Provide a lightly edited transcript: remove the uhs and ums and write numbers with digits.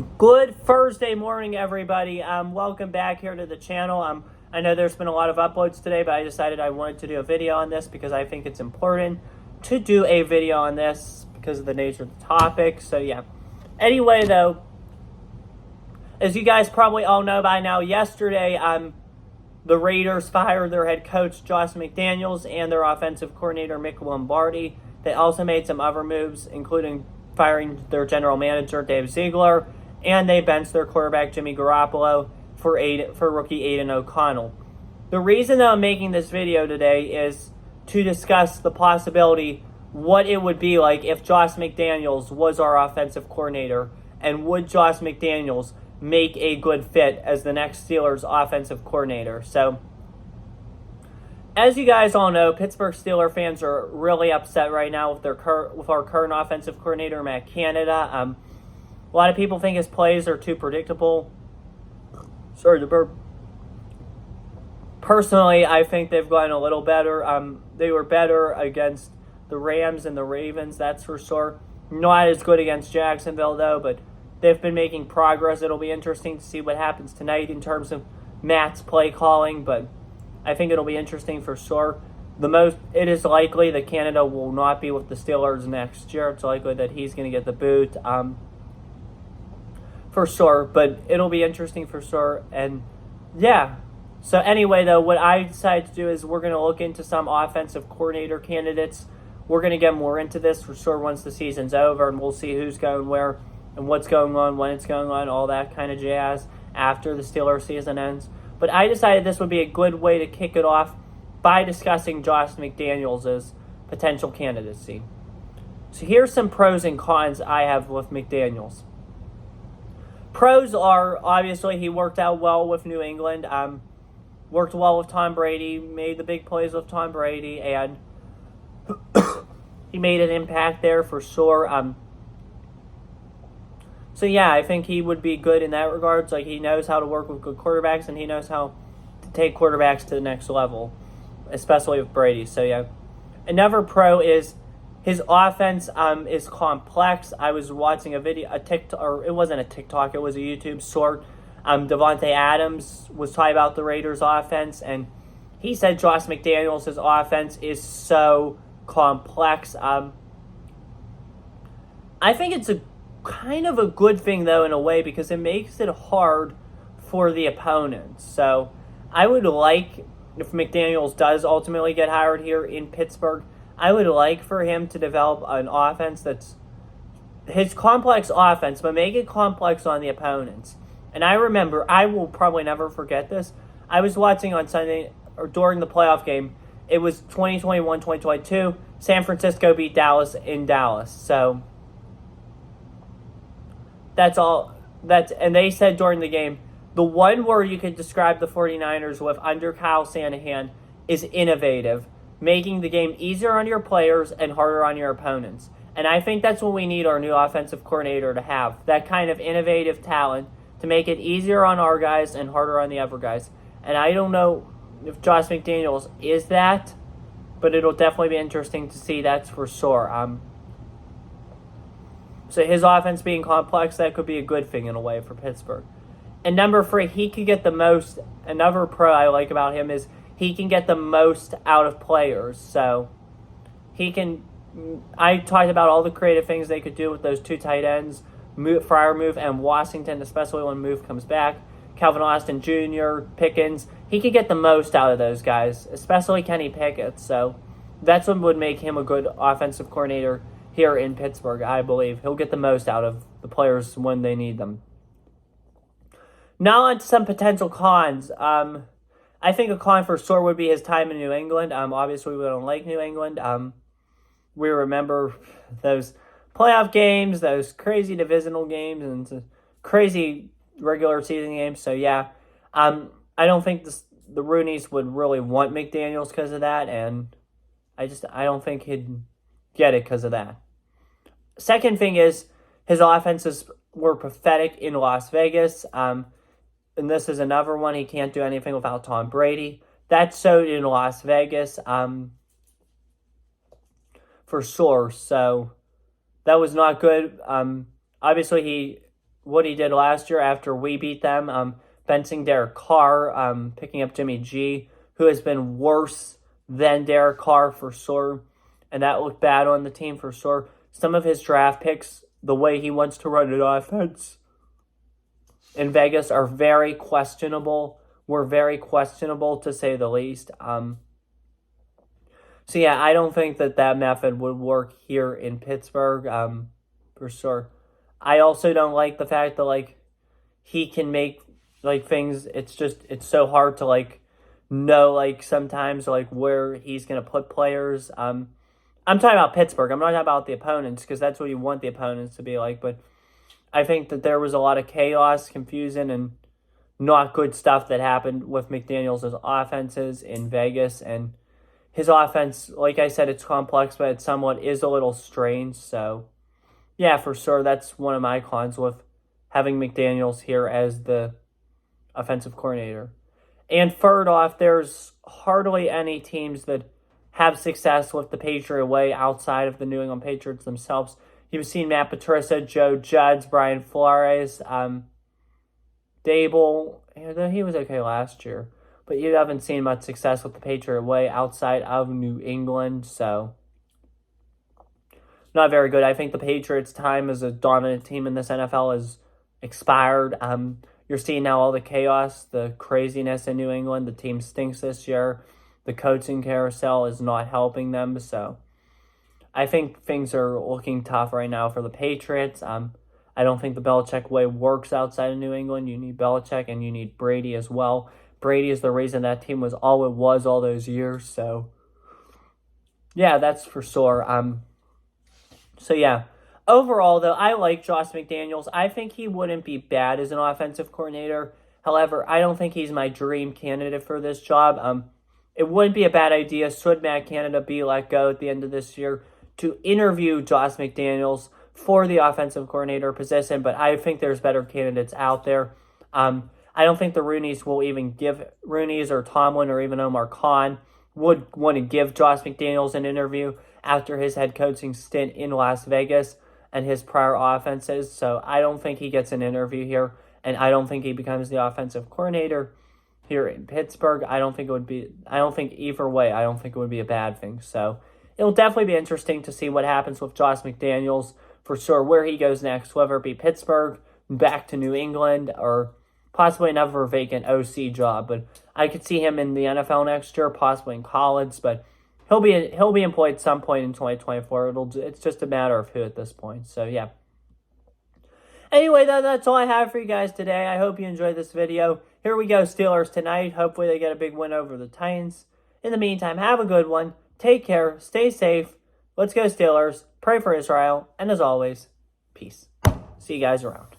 Good Thursday morning, everybody. Welcome back here to the channel. I know there's been a lot of uploads today, but I decided I wanted to do a video on this because I think it's important to do a video on this because of the nature of the topic. So, yeah. Anyway, though, as you guys probably all know by now, yesterday, the Raiders fired their head coach, Josh McDaniels, and their offensive coordinator, Mick Lombardi. They also made some other moves, including firing their general manager, Dave Ziegler, and they benched their quarterback, Jimmy Garoppolo, for rookie Aiden O'Connell. The reason that I'm making this video today is to discuss the possibility what it would be like if Josh McDaniels was our offensive coordinator, and would Josh McDaniels make a good fit as the next Steelers offensive coordinator. So, as you guys all know, Pittsburgh Steelers fans are really upset right now with our current offensive coordinator, Matt Canada. A lot of people think his plays are too predictable. Sorry, the burp. Personally, I think they've gotten a little better. They were better against the Rams and the Ravens, that's for sure. Not as good against Jacksonville, though, but they've been making progress. It'll be interesting to see what happens tonight in terms of Matt's play calling, but I think it'll be interesting for sure. It is likely that Canada will not be with the Steelers next year. It's likely that he's going to get the boot. For sure, but it'll be interesting for sure. And yeah, so anyway, though, what I decided to do is we're going to look into some offensive coordinator candidates. We're going to get more into this for sure once the season's over, and we'll see who's going where and what's going on, when it's going on, all that kind of jazz after the Steelers season ends. But I decided this would be a good way to kick it off by discussing Josh McDaniels' potential candidacy. So here's some pros and cons I have with McDaniels. Pros are, obviously, he worked out well with New England, worked well with Tom Brady, made the big plays with Tom Brady, and he made an impact there for sure. So, yeah, I think he would be good in that regards. Like, he knows how to work with good quarterbacks, and he knows how to take quarterbacks to the next level, especially with Brady. So, yeah. Another pro is his offense is complex. I was watching a TikTok, or it wasn't a TikTok, it was a YouTube short. Devontae Adams was talking about the Raiders' offense, and he said Josh McDaniels' offense is so complex. I think it's a kind of a good thing, though, in a way, because it makes it hard for the opponents. So I would like, if McDaniels does ultimately get hired here in Pittsburgh, I would like for him to develop an offense that's his complex offense, but make it complex on the opponents. And I remember, I will probably never forget this. I was watching on Sunday, or during the playoff game. It was 2021-2022. San Francisco beat Dallas in Dallas. So that's all. And they said during the game, the one word you could describe the 49ers with under Kyle Shanahan is innovative, making the game easier on your players and harder on your opponents. And I think that's what we need our new offensive coordinator to have, that kind of innovative talent to make it easier on our guys and harder on the other guys. And I don't know if Josh McDaniels is that, but it'll definitely be interesting to see, that's for sure. So his offense being complex, that could be a good thing in a way for Pittsburgh. And number 3, he could get the most. Another pro I like about him is he can get the most out of players. So he can. I talked about all the creative things they could do with those 2 tight ends, Freiermuth and Washington, especially when Muth comes back. Calvin Austin Jr., Pickens. He could get the most out of those guys, especially Kenny Pickett. So that's what would make him a good offensive coordinator here in Pittsburgh, I believe. He'll get the most out of the players when they need them. Now on to some potential cons. I think a con for sure would be his time in New England. Obviously, we don't like New England. We remember those playoff games, those crazy divisional games, and crazy regular season games. So, yeah, I don't think the Rooneys would really want McDaniels because of that, and I don't think he'd get it because of that. Second thing is his offenses were pathetic in Las Vegas. And this is another one. He can't do anything without Tom Brady. That showed in Las Vegas, for sure. So that was not good. Obviously, he what he did last year after we beat them, benching Derek Carr, picking up Jimmy G, who has been worse than Derek Carr for sure, and that looked bad on the team for sure. Some of his draft picks, the way he wants to run an offense in Vegas, are very questionable. Were very questionable, to say the least. So, yeah, I don't think that method would work here in Pittsburgh, for sure. I also don't like the fact that, like, he can make, like, things, it's so hard to, like, know, like, sometimes, like, where he's going to put players. I'm talking about Pittsburgh. I'm not talking about the opponents, because that's what you want the opponents to be like. But I think that there was a lot of chaos, confusion, and not good stuff that happened with McDaniels' offenses in Vegas. And his offense, like I said, it's complex, but it somewhat is a little strange. So, yeah, for sure, that's one of my cons with having McDaniels here as the offensive coordinator. And third off, there's hardly any teams that have success with the Patriot way outside of the New England Patriots themselves. You've seen Matt Patricia, Joe Judge, Brian Flores, Dable. He was okay last year. But you haven't seen much success with the Patriot way outside of New England. So, not very good. I think the Patriots' time as a dominant team in this NFL is expired. You're seeing now all the chaos, the craziness in New England. The team stinks this year. The coaching carousel is not helping them. So, I think things are looking tough right now for the Patriots. I don't think the Belichick way works outside of New England. You need Belichick and you need Brady as well. Brady is the reason that team was all it was all those years. So, yeah, that's for sure. So, yeah. Overall, though, I like Josh McDaniels. I think he wouldn't be bad as an offensive coordinator. However, I don't think he's my dream candidate for this job. It wouldn't be a bad idea, should Matt Canada be let go at the end of this year, to interview Josh McDaniels for the offensive coordinator position, but I think there's better candidates out there. I don't think the Rooneys will even give Rooneys or Tomlin or even Omar Khan would want to give Josh McDaniels an interview after his head coaching stint in Las Vegas and his prior offenses. So I don't think he gets an interview here, and I don't think he becomes the offensive coordinator here in Pittsburgh. I don't think either way, I don't think it would be a bad thing. So it'll definitely be interesting to see what happens with Josh McDaniels, for sure, where he goes next, whether it be Pittsburgh, back to New England, or possibly another vacant OC job. But I could see him in the NFL next year, possibly in college, but he'll be employed at some point in 2024. It's just a matter of who at this point. So, yeah. Anyway, that's all I have for you guys today. I hope you enjoyed this video. Here we go, Steelers tonight. Hopefully they get a big win over the Titans. In the meantime, have a good one. Take care. Stay safe. Let's go, Steelers. Pray for Israel. And as always, peace. See you guys around.